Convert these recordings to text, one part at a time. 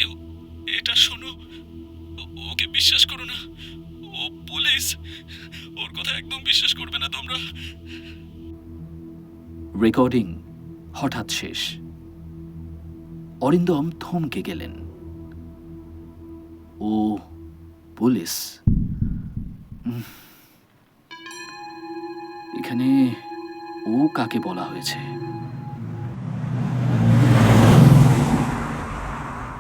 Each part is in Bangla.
কেউ, এটা শোনো, ওকে বিশ্বাস করো না, ও পুলিশ, ওর কথা একদম বিশ্বাস করবে না তোমরা। রেকর্ডিং হঠাৎ শেষ। অরিন্দম থমকে গেলেন। ও পুলিশ, এখানে ও কাকে বলা হয়েছে?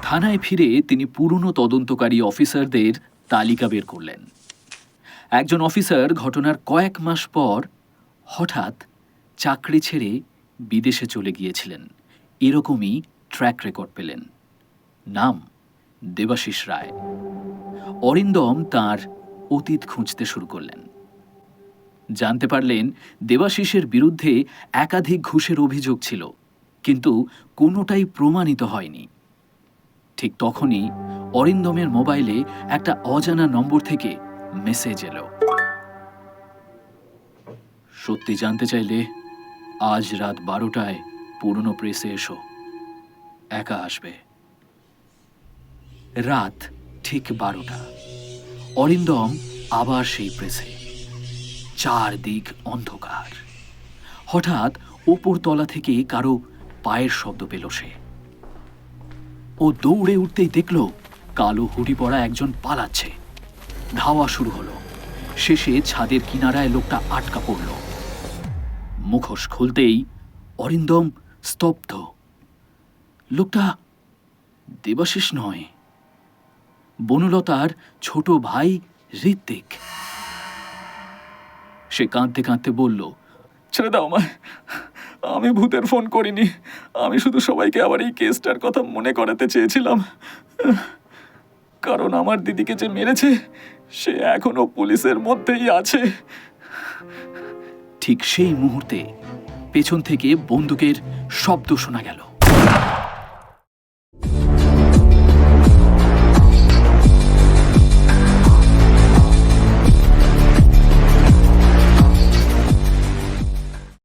থানায় ফিরে তিনি পুরনো তদন্তকারী অফিসারদের তালিকা বের করলেন। একজন অফিসার ঘটনার কয়েক মাস পর হঠাৎ চাকরি ছেড়ে বিদেশে চলে গিয়েছিলেন, এরকমই ট্র্যাক রেকর্ড পেলেন। নাম দেবাশিস রায়। অরিন্দম তার অতীত খুঁজতে শুরু করলেন। জানতে পারলেন দেবাশিসের বিরুদ্ধে একাধিক ঘুষের অভিযোগ ছিল, কিন্তু কোনোটাই প্রমাণিত হয়নি। ঠিক তখনই অরিন্দমের মোবাইলে একটা অজানা নম্বর থেকে মেসেজ এলো। সত্যি জানতে চাইলে আজ রাত 12টায় পুরনো প্রেসে এসো, একা আসবে। রাত ঠিক 12টা। অরিন্দম আবার সেই প্রেসে। চারদিক অন্ধকার। হঠাৎ ওপর তলা থেকে কারো পায়ের শব্দ পেল সে। ও দৌড়ে উঠতেই দেখল কালো হুডি পরা একজন পালাচ্ছে। ধাওয়া শুরু হলো। শেষে ছাদের কিনারায় লোকটা আটকা পড়ল। মুখোশ খুলতেই অরিন্দম স্তব্ধ। লোকটা দেবাশিস নয়, বনলতার ছোট ভাই ঋত্বিক। সে কাঁদতে কাঁদতে বলল, ছেড়ে দাও আমায়, আমি ভূতের ফোন করিনি, আমি শুধু সবাইকে আবার এই কেসটার কথা মনে করাতে চেয়েছিলাম, কারণ আমার দিদিকে যে মেরেছে সে এখনো পুলিশের মধ্যেই আছে। ঠিক সেই মুহূর্তে পেছন থেকে বন্দুকের শব্দ শোনা গেল।